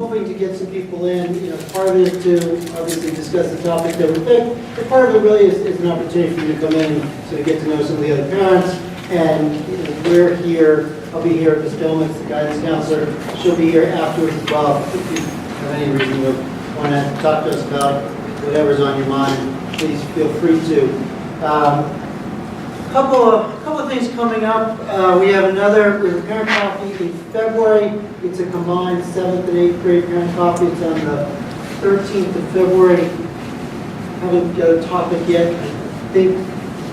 Hoping to get some people in, part of it is to obviously discuss the topic that we picked, but part of it really is an opportunity for you to come in and sort of get to know some of the other parents. And we're here, I'll be here, Ms. Billman, the guidance counselor, she'll be here afterwards as well. If you have any reason you want to talk to us about whatever's on your mind, please feel free to. Couple of things coming up. We have a parent coffee in February. It's a combined 7th and 8th grade parent coffee. It's on the 13th of February. Haven't got a topic yet. I think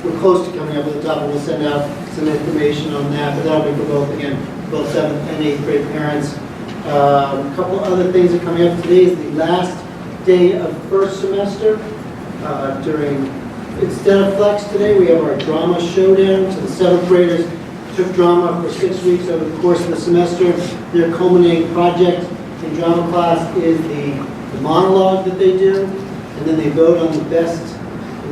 we're close to coming up with a topic. We'll send out some information on that, but that'll be for both 7th and 8th grade parents. A couple other things are coming up. Today is the last day of first semester. Instead of Flex today, we have our drama showdown. So the 7th graders took drama for 6 weeks over the course of the semester. Their culminating project in drama class is the monologue that they do. And then they vote on the best,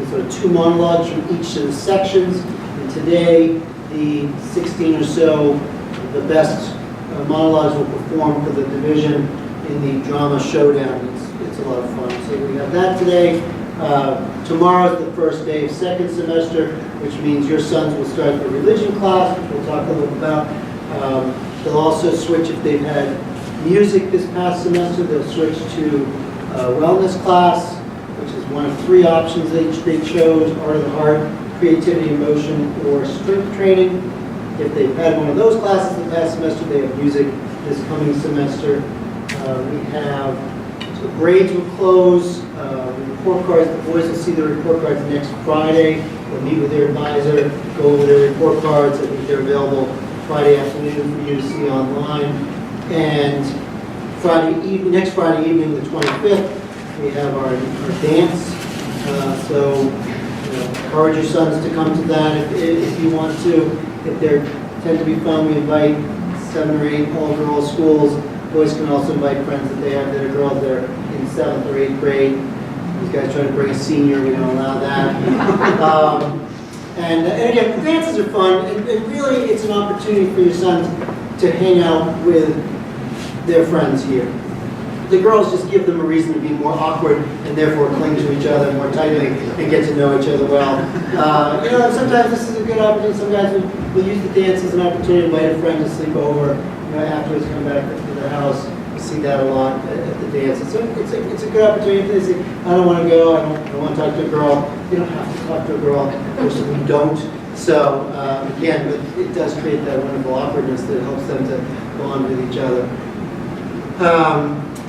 sort of 2 monologues from each of the sections. And today, the 16 or so, the best monologues will perform for the division in the drama showdown. It's a lot of fun. So we have that today. Tomorrow is the first day of second semester, which means your sons will start the religion class, which we'll talk a little about. They'll also switch, if they've had music this past semester, they'll switch to wellness class, which is one of 3 options they chose: Art of the Heart, Creativity and Motion, or Strength Training. If they've had one of those classes the past semester, they have music this coming semester. We have the grades will close. Report cards, the boys will see their report cards next Friday. They'll meet with their advisor, go over their report cards. I think they're available Friday afternoon for you to see online. And next Friday evening, the 25th, we have our dance. So encourage your sons to come to that if you want to. If they tend to be fun, we invite 7 or 8 all-girls schools. Boys can also invite friends that they have that are girls that are in 7th or 8th grade. These guys try to bring a senior, we don't allow that. And again, the dances are fun, and really it's an opportunity for your sons to hang out with their friends here. The girls just give them a reason to be more awkward and therefore cling to each other more tightly and get to know each other well. Sometimes this is a good opportunity. Some guys will use the dance as an opportunity to invite a friend to sleep over, afterwards come back to the house. You see that a lot at the dances. So it's a good opportunity if they say, I don't want to go, I don't want to talk to a girl. You don't have to talk to a girl. Most of them don't. So again, it does create that wonderful awkwardness that helps them to bond with each other.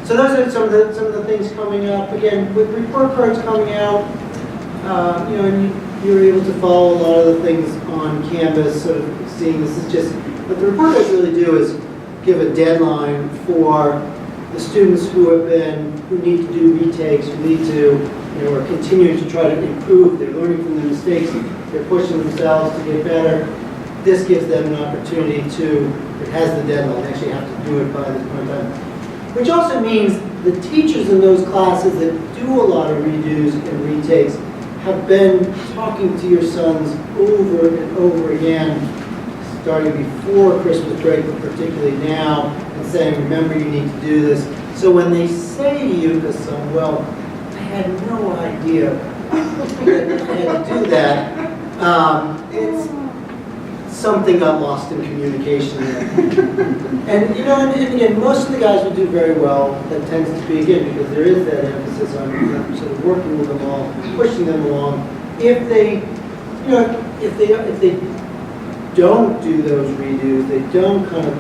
So those are some of the things coming up. Again, with report cards coming out, and you're able to follow a lot of the things on Canvas, sort of seeing this is just, what the report cards really do is give a deadline for the students who need to do retakes, who need to, are continuing to try to improve. They're learning from their mistakes. They're pushing themselves to get better. This gives them an opportunity it has the deadline. They actually have to do it by this point in time. Which also means the teachers in those classes that do a lot of redos and retakes have been talking to your sons over and over again, starting before Christmas break, but particularly now, and saying, remember, you need to do this. So when they say to you, because well, I had no idea that I had to do that, it's something got lost in communication there. And again, most of the guys will do very well. That tends to be, again, because there is that emphasis on sort of working with them all, pushing them along. If they don't do those redos, they don't kind of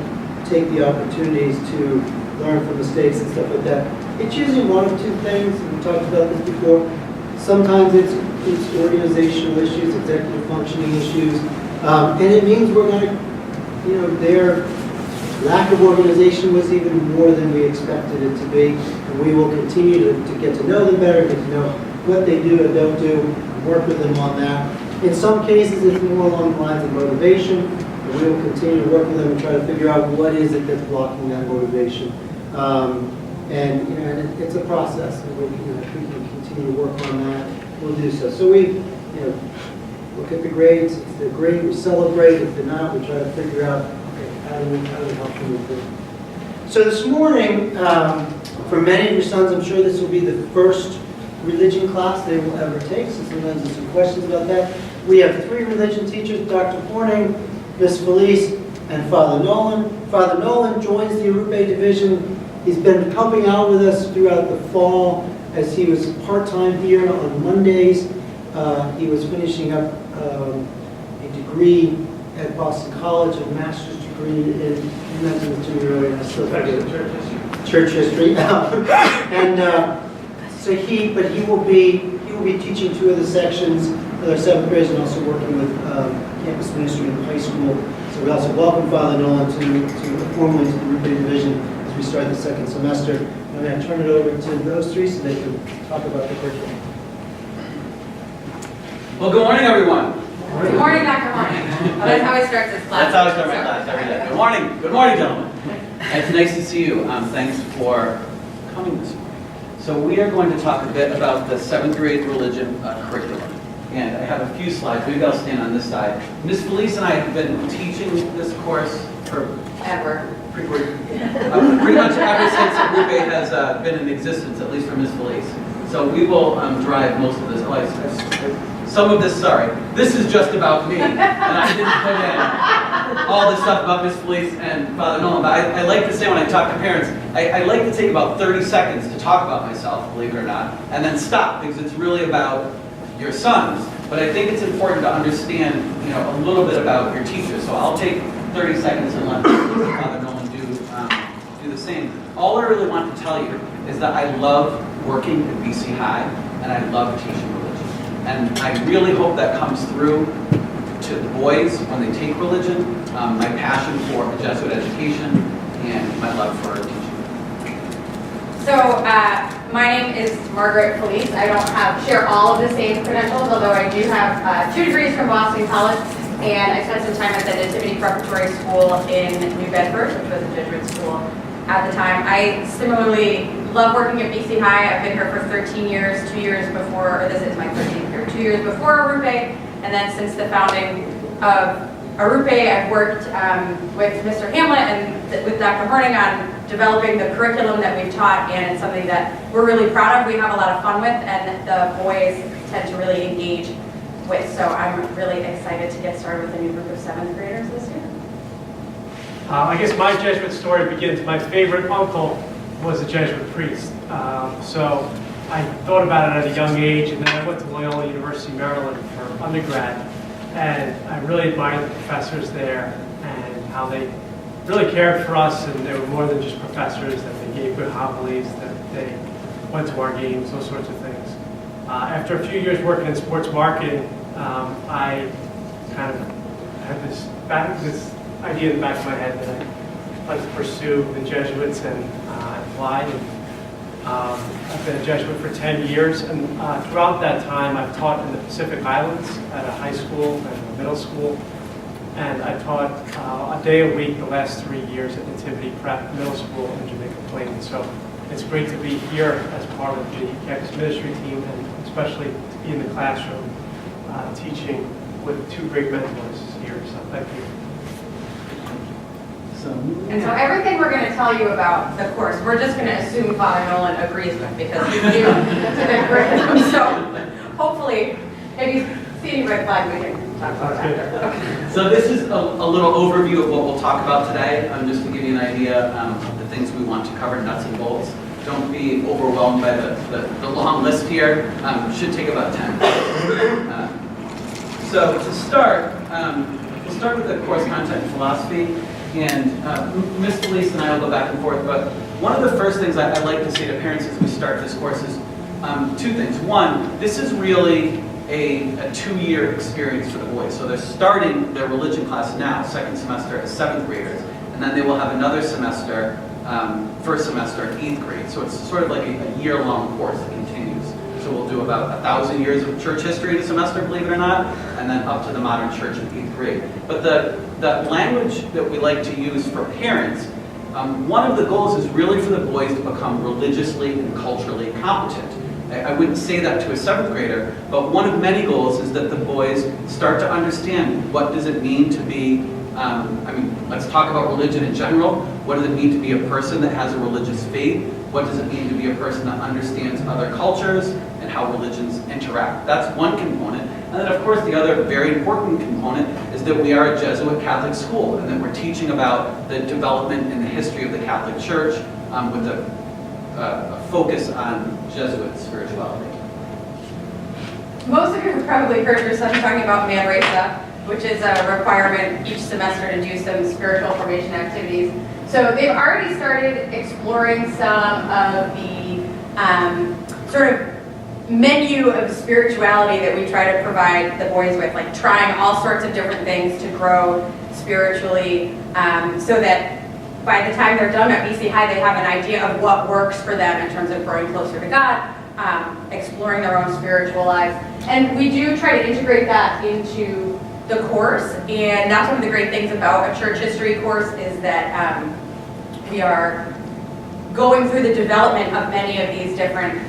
take the opportunities to learn from mistakes and stuff like that, it's usually one of 2 things. We talked about this before. Sometimes it's organizational issues, executive functioning issues, and it means we're going to, their lack of organization was even more than we expected it to be, and we will continue to get to know them better, get to know what they do and don't do, and work with them on that. In some cases, it's more along the lines of motivation, and we will continue to work with them and try to figure out what is it that's blocking that motivation. And it's a process, and if we can continue to work on that, we'll do so. So we, look at the grades. If they're great, we celebrate. If they're not, we try to figure out, okay, how do we help them improve? So this morning, for many of your sons, I'm sure this will be the first religion class they will ever take, so sometimes there's some questions about that. We have 3 religion teachers, Dr. Horning, Miss Felice, and Father Nolan. Father Nolan joins the Arupe division. He's been helping out with us throughout the fall as he was part-time here on Mondays. He was finishing up a degree at Boston College, a master's degree in, you mentioned it to me earlier, and I still forget it. Church history. And so he will be teaching 2 of the sections with our 7th graders and also working with campus ministry in the high school. So we also welcome Father Nolan to formally to the Arupe division as we start the 2nd semester. I'm going to turn it over to those 3 so they can talk about the curriculum. Well, good morning, everyone. Good morning, Dr. Horning. Oh, that's how he starts his class. That's how I start my class every day. Good morning. Good morning, gentlemen. It's nice to see you. Thanks for coming this morning. So we are going to talk a bit about the 7th grade religion curriculum. And I have a few slides. Maybe I'll stand on this side. Miss Felice and I have been teaching this course for pretty much ever since Arupe has been in existence, at least for Miss Felice. So we will drive most of this. Some of this, sorry. This is just about me, and I didn't put in all this stuff about Miss Felice and Father Nolan. But I like to say when I talk to parents, I like to take about 30 seconds to talk about myself, believe it or not, and then stop, because it's really about your sons. But I think it's important to understand, a little bit about your teachers. So I'll take 30 seconds and let Father Nolan do the same. All I really want to tell you is that I love working at BC High, and I love teaching religion. And I really hope that comes through to the boys when they take religion, my passion for Jesuit education, and my love for teaching. So, my name is Margaret Felice. I don't share all of the same credentials, although I do have 2 degrees from Boston College, and I spent some time at the Nativity Preparatory School in New Bedford, which was a Jesuit school at the time. I similarly love working at BC High. I've been here for 13 years, 2 years before, or this is my 13th year, 2 years before Arupe, and then since the founding of Arupe, I've worked with Mr. Hamlet and with Dr. Horning on developing the curriculum that we've taught, and it's something that we're really proud of. We have a lot of fun with, and the boys tend to really engage with. So I'm really excited to get started with a new group of 7th graders this year. I guess my Jesuit story begins. My favorite uncle was a Jesuit priest. So I thought about it at a young age, and then I went to Loyola University, Maryland for undergrad. And I really admired the professors there and how they really cared for us, and they were more than just professors, that they gave good homilies, that they went to our games, those sorts of things. After a few years working in sports marketing, I kind of had this idea in the back of my head that I'd like to pursue the Jesuits, and I applied. I've been a Jesuit for 10 years, and throughout that time I've taught in the Pacific Islands at a high school and a middle school, and I taught a day a week the last 3 years at Nativity Prep Middle School in Jamaica Plain. So it's great to be here as part of the campus ministry team, and especially to be in the classroom teaching with 2 great mentors here. So thank you. And so everything we're going to tell you about the course, we're just going to assume Father Nolan agrees with, because he's new to the curriculum. So hopefully, if you see any red flags, we can talk about that. Okay. So this is a little overview of what we'll talk about today, just to give you an idea of the things we want to cover, nuts and bolts. Don't be overwhelmed by the long list here. Should take about 10. So to start, we'll start with the course content and philosophy. And Ms. Felice and I will go back and forth, but one of the first things I'd like to say to parents as we start this course is 2 things. One, this is really a 2-year experience for the boys. So they're starting their religion class now, 2nd semester, as 7th graders, and then they will have another semester, first semester in 8th grade. So it's sort of like a year-long course that continues. So we'll do about 1,000 years of church history in a semester, believe it or not, and then up to the modern church in 8th grade. But the language that we like to use for parents, one of the goals is really for the boys to become religiously and culturally competent. I wouldn't say that to a 7th grader, but one of many goals is that the boys start to understand what does it mean to be Let's talk about religion in general. What does it mean to be a person that has a religious faith? What does it mean to be a person that understands other cultures and how religions interact? That's one component. And then, of course, the other very important component is that we are a Jesuit Catholic school and that we're teaching about the development and the history of the Catholic Church with a focus on Jesuit spirituality. Most of you have probably heard your son talking about Manresa, which is a requirement each semester to do some spiritual formation activities. So they've already started exploring some of the sort of menu of spirituality that we try to provide the boys with, like trying all sorts of different things to grow spiritually, so that by the time they're done at BC High, they have an idea of what works for them in terms of growing closer to God, exploring their own spiritual lives. And we do try to integrate that into the course, and that's one of the great things about a church history course is that we are going through the development of many of these different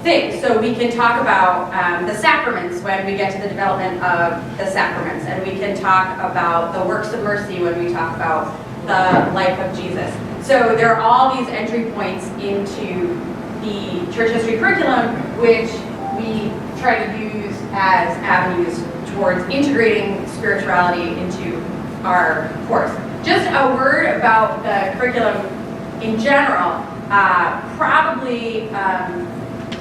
things. So we can talk about the sacraments when we get to the development of the sacraments, and we can talk about the works of mercy when we talk about the life of Jesus. So there are all these entry points into the church history curriculum, which we try to use as avenues towards integrating spirituality into our course. Just a word about the curriculum in general. Probably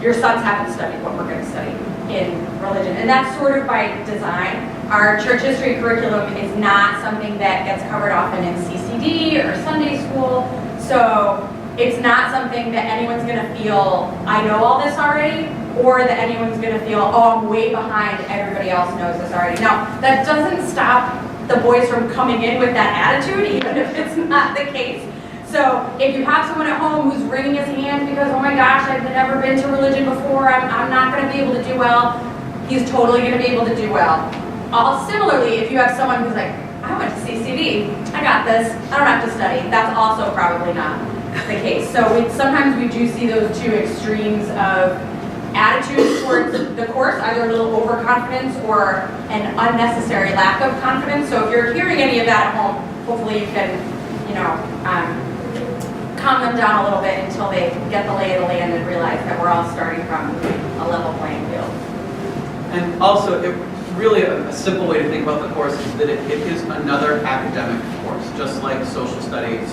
your sons haven't studied what we're going to study in religion, and that's sort of by design. Our church history curriculum is not something that gets covered often in CCD or Sunday school, so it's not something that anyone's going to feel, I know all this already, or that anyone's going to feel, oh, I'm way behind, everybody else knows this already. Now, that doesn't stop the boys from coming in with that attitude, even if it's not the case. So if you have someone at home who's wringing his hands because, oh my gosh, I've never been to religion before, I'm not going to be able to do well, he's totally going to be able to do well. Similarly, if you have someone who's like, I went to CCD, I got this, I don't have to study, that's also probably not the case. So sometimes we do see those two extremes of attitudes towards the course, either a little overconfidence or an unnecessary lack of confidence. So if you're hearing any of that at home, hopefully you can, calm them down a little bit until they get the lay of the land and realize that we're all starting from a level playing field. And also, really a simple way to think about the course is that it is another academic course, just like social studies.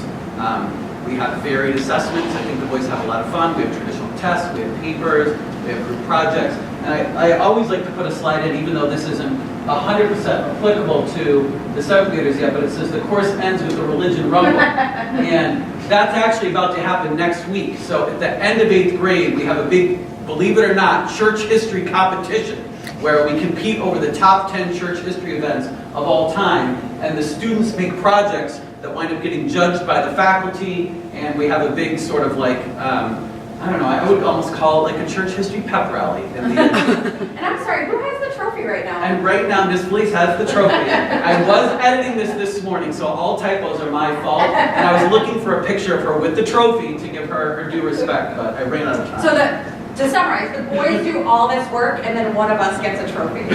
We have varied assessments. I think the boys have a lot of fun. We have traditional tests, we have papers, we have group projects. And I always like to put a slide in, even though this isn't 100% applicable to the 7th graders yet, but it says the course ends with the religion rumble. And that's actually about to happen next week. So at the end of 8th grade, we have a big, believe it or not, church history competition where we compete over the top 10 church history events of all time. And the students make projects that wind up getting judged by the faculty, and we have a big sort of like, I don't know, I would almost call it like a church history pep rally. And I'm sorry, who has the trophy right now? And right now, Miss Felice has the trophy. I was editing this morning, so all typos are my fault, and I was looking for a picture of her with the trophy to give her due respect, but I ran out of time. So to summarize, the boys do all this work, and then one of us gets a trophy.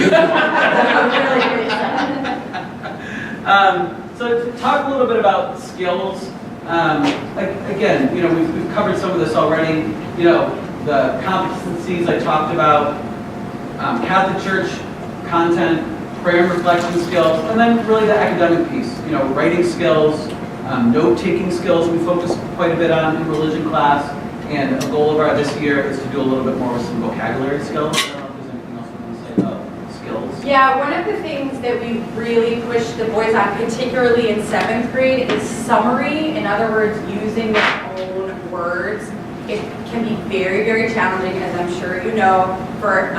So to talk a little bit about skills, again, we've covered some of this already. The competencies I talked about, Catholic Church content, prayer and reflection skills, and then really the academic piece. Writing skills, note-taking skills. We focus quite a bit on in religion class, and a goal of our this year is to do a little bit more with some vocabulary skills. I don't know if there's anything else we want to say about skills. Yeah, one of the things that we really push the boys on, particularly in 7th grade, is summary. In other words, using their own words. It can be very, very challenging, as I'm sure you know, for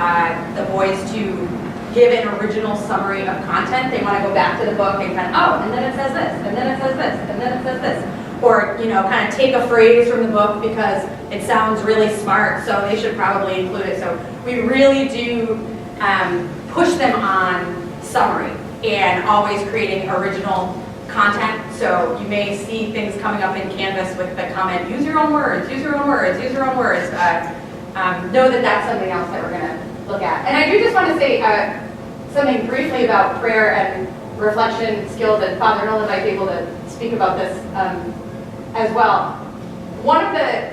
the boys to give an original summary of content. They want to go back to the book and kind of, and then it says this, and then it says this, and then it says this. Or, kind of take a phrase from the book because it sounds really smart, so they should probably include it. So we really do push them on summary and always creating original content. So you may see things coming up in Canvas with the comment, use your own words, use your own words, use your own words. Know that that's something else that we're going to look at. And I do just want to say something briefly about prayer and reflection skills, and Father Nolan might be able to speak about this as well. One of the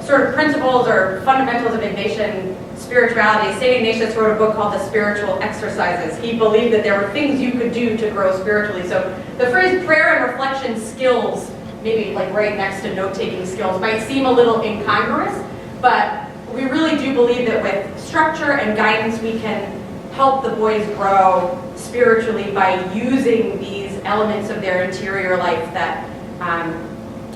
sort of principles or fundamentals of Ignatian spirituality, St. Ignatius wrote a book called The Spiritual Exercises. He believed that there were things you could do to grow spiritually. So the phrase prayer and reflection skills, maybe like right next to note-taking skills, might seem a little incongruous, but we really do believe that with structure and guidance, we can help the boys grow spiritually by using these elements of their interior life that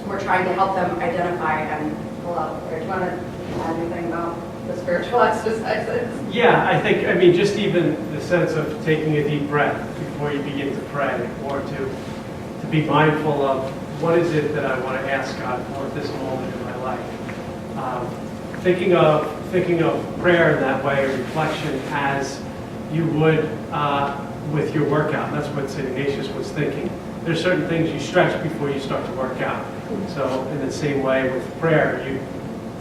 we're trying to help them identify and pull out. Do you want to add anything about the spiritual exercises? Yeah, I mean, just even the sense of taking a deep breath before you begin to pray, or to be mindful of what is it that I want to ask God for at this moment in my life. Thinking of prayer in that way, or reflection, as you would with your workout. That's what St. Ignatius was thinking. There's certain things you stretch before you start to work out. So in the same way with prayer, you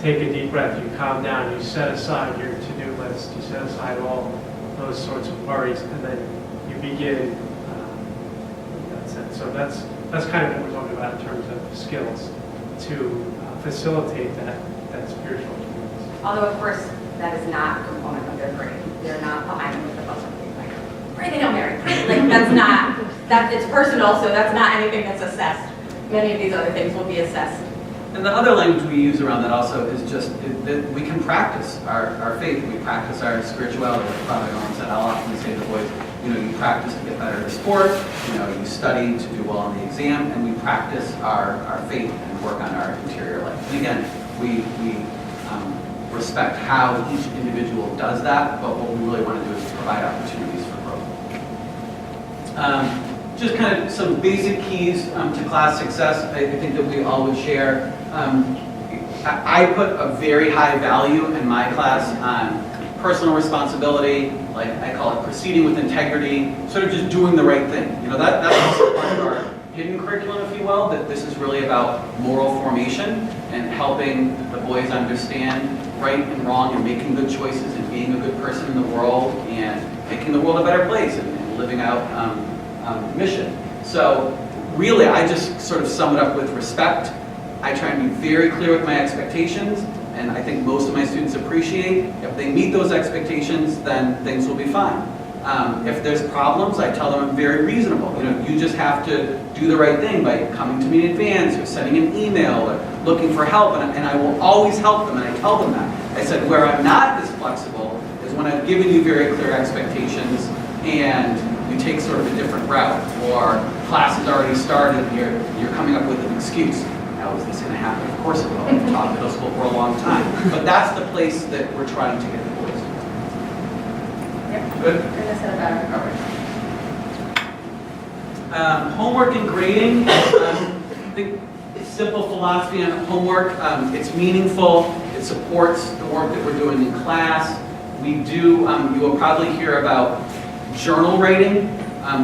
take a deep breath, you calm down, you set aside your to-do list, you set aside all those sorts of worries, and then you begin in that sense. So that's kind of what we're talking about in terms of skills to facilitate that spiritual experience. Although, of course, that is not a component of their grade. They're not behind them with the bus. Like, pray they don't marry. Like, that's not, it's personal, so that's not anything that's assessed. Many of these other things will be assessed. And the other language we use around that also is just that we can practice our faith. We practice our spirituality. Like Father Nolan said, I'll often say to the boys, you practice to get better at a sport, you study to do well on the exam, and we practice our faith and work on our interior life. And again, we respect how each individual does that, but what we really want to do is provide opportunities for growth. Just kind of some basic keys to class success. I think that we all would share. I put a very high value in my class on personal responsibility, like I call it proceeding with integrity, sort of just doing the right thing. That's also part of our hidden curriculum, if you will, that this is really about moral formation and helping the boys understand right and wrong and making good choices and being a good person in the world and making the world a better place and living out mission. So really, I just sort of sum it up with respect. I try and be very clear with my expectations, and I think most of my students appreciate. If they meet those expectations, then things will be fine. If there's problems, I tell them I'm very reasonable. You just have to do the right thing by coming to me in advance or sending an email or looking for help, and I will always help them, and I tell them that. I said, where I'm not as flexible is when I've given you very clear expectations and you take sort of a different route, or class has already started and you're coming up with an excuse. Now, is this going to happen? Of course it will. I've taught middle school for a long time. But that's the place that we're trying to get the boys to. Yep. Good? Couldn't have said it better. All right. Homework and grading. I think simple philosophy on homework. It's meaningful. It supports the work that we're doing in class. We do, you will probably hear about journal writing,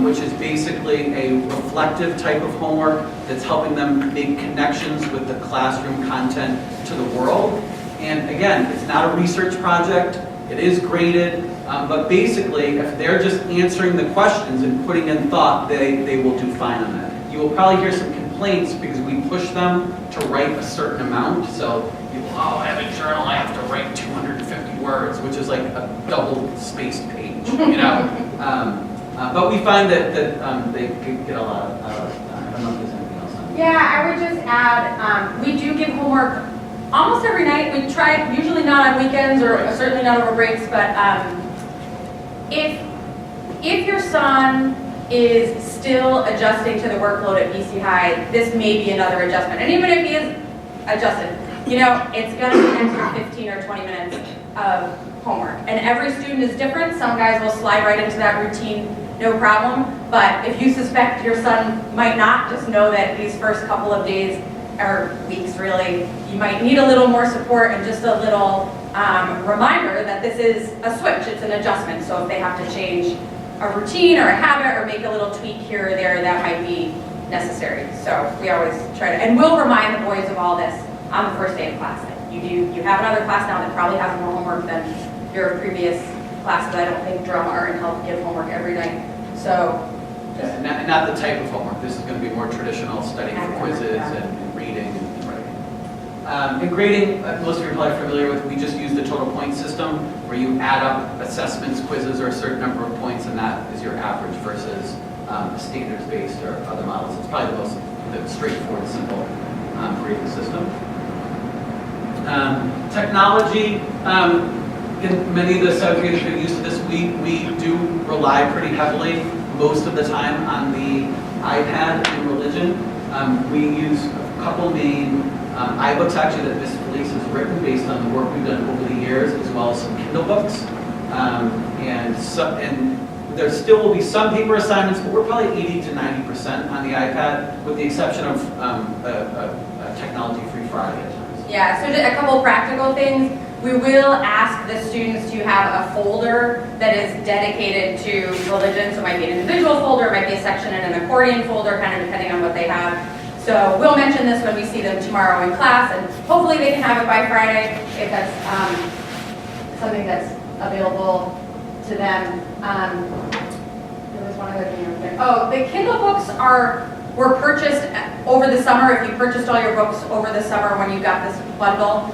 which is basically a reflective type of homework that's helping them make connections with the classroom content to the world. And again, it's not a research project. It is graded, but basically, if they're just answering the questions and putting in thought, they will do fine on that. You will probably hear some complaints because we push them to write a certain amount. So people, I have a journal, I have to write 250 words, which is like a double-spaced page, but we find that they get a lot of, I don't know if there's anything else on that. Yeah, I would just add, we do give homework almost every night. We try, usually not on weekends or certainly not over breaks, but if your son is still adjusting to the workload at BC High, this may be another adjustment. And even if he is adjusted, it's going to be an extra 15 or 20 minutes of homework. And every student is different. Some guys will slide right into that routine, no problem. But if you suspect your son might not, just know that these first couple of days or weeks really, you might need a little more support and just a little reminder that this is a switch, it's an adjustment. So if they have to change a routine or a habit or make a little tweak here or there, that might be necessary. So we always try to, and we'll remind the boys of all this on the first day of class. You have another class now that probably has more homework than your previous classes. I don't think drama art and health give homework every night. So Not the type of homework. This is going to be more traditional study for quizzes and reading and writing. In grading, most of you are probably familiar with, we just use the total point system where you add up assessments, quizzes, or a certain number of points, and that is your average versus standards-based or other models. It's probably the most straightforward, simple grading system. Technology, many of the seventh graders who are used to this, we do rely pretty heavily most of the time on the iPad in religion. We use a couple main iBooks actually that Ms. Felice has written based on the work we've done over the years, as well as some Kindle books. And there still will be some paper assignments, but we're probably 80 to 90% on the iPad, with the exception of a technology-free Friday at times. Yeah, so just a couple practical things. We will ask the students to have a folder that is dedicated to religion. So it might be an individual folder, it might be a section in an accordion folder, kind of depending on what they have. So we'll mention this when we see them tomorrow in class, and hopefully they can have it by Friday if that's something that's available to them. There was one other thing I was doing. Oh, the Kindle books were purchased over the summer. If you purchased all your books over the summer when you got this bundle,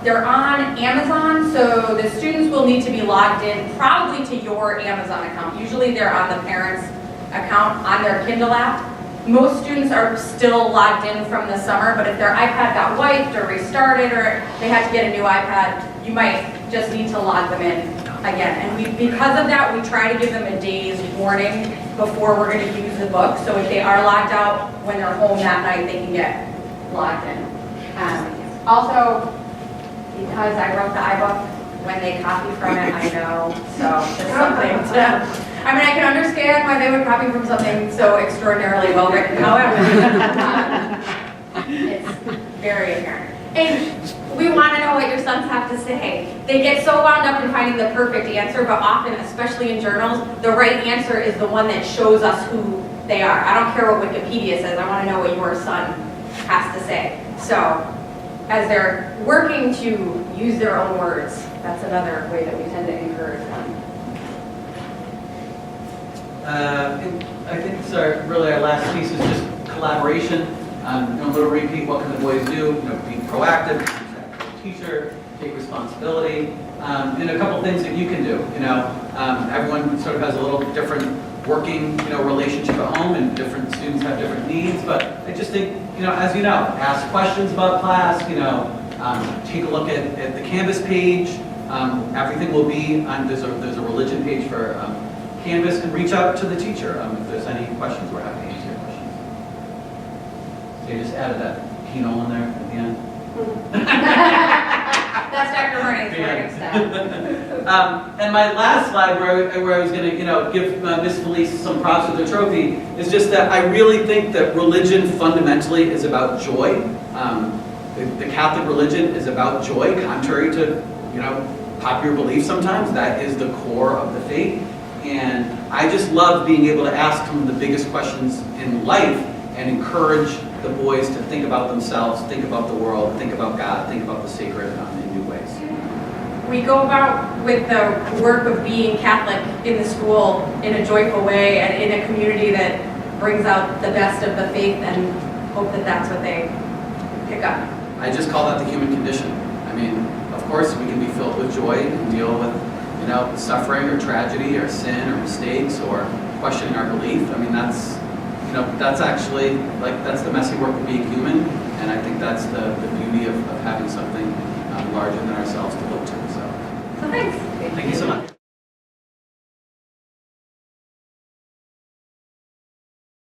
they're on Amazon, so the students will need to be logged in probably to your Amazon account. Usually they're on the parents' account on their Kindle app. Most students are still logged in from the summer, but if their iPad got wiped or restarted or they had to get a new iPad, you might just need to log them in again. And because of that, we try to give them a day's warning before we're going to use the book. So if they are logged out, when they're home that night, they can get logged in. Also, because I wrote the iBook, when they copy from it, I know, so just something to, I mean, I can understand why they would copy from something so extraordinarily well written, however, it's very apparent. And we want to know what your sons have to say. They get so wound up in finding the perfect answer, but often, especially in journals, the right answer is the one that shows us who they are. I don't care what Wikipedia says, I want to know what your son has to say. So, as they're working to use their own words, that's another way that we tend to encourage them. I think really our last piece is just collaboration. A little repeat, what can the boys do? Be proactive, contact the teacher, take responsibility, and a couple things that you can do. Everyone sort of has a little different working, relationship at home, and different students have different needs. But I just think, as ask questions about class. Take a look at the Canvas page. Everything will be on. There's a religion page for Canvas, and reach out to the teacher if there's any questions. We're happy to answer your questions. So you just added that keynote in there at the end. That's Dr. Murnay's learning style. And my last slide, where I was going to, give Miss Felice some props with the trophy, is just that I really think that religion fundamentally is about joy. The Catholic religion is about joy, contrary to, popular belief sometimes. That is the core of the faith. And I just love being able to ask some of the biggest questions in life and encourage the boys to think about themselves, think about the world, think about God, think about the sacred in new ways. We go about with the work of being Catholic in the school in a joyful way and in a community that brings out the best of the faith, and hope that that's what they pick up. I just call that the human condition. I mean, of course we can be filled with joy and deal with suffering or tragedy or sin or mistakes or questioning our belief. I mean, that's actually, that's the messy work of being human, and I think that's the beauty of having something larger than ourselves to look to.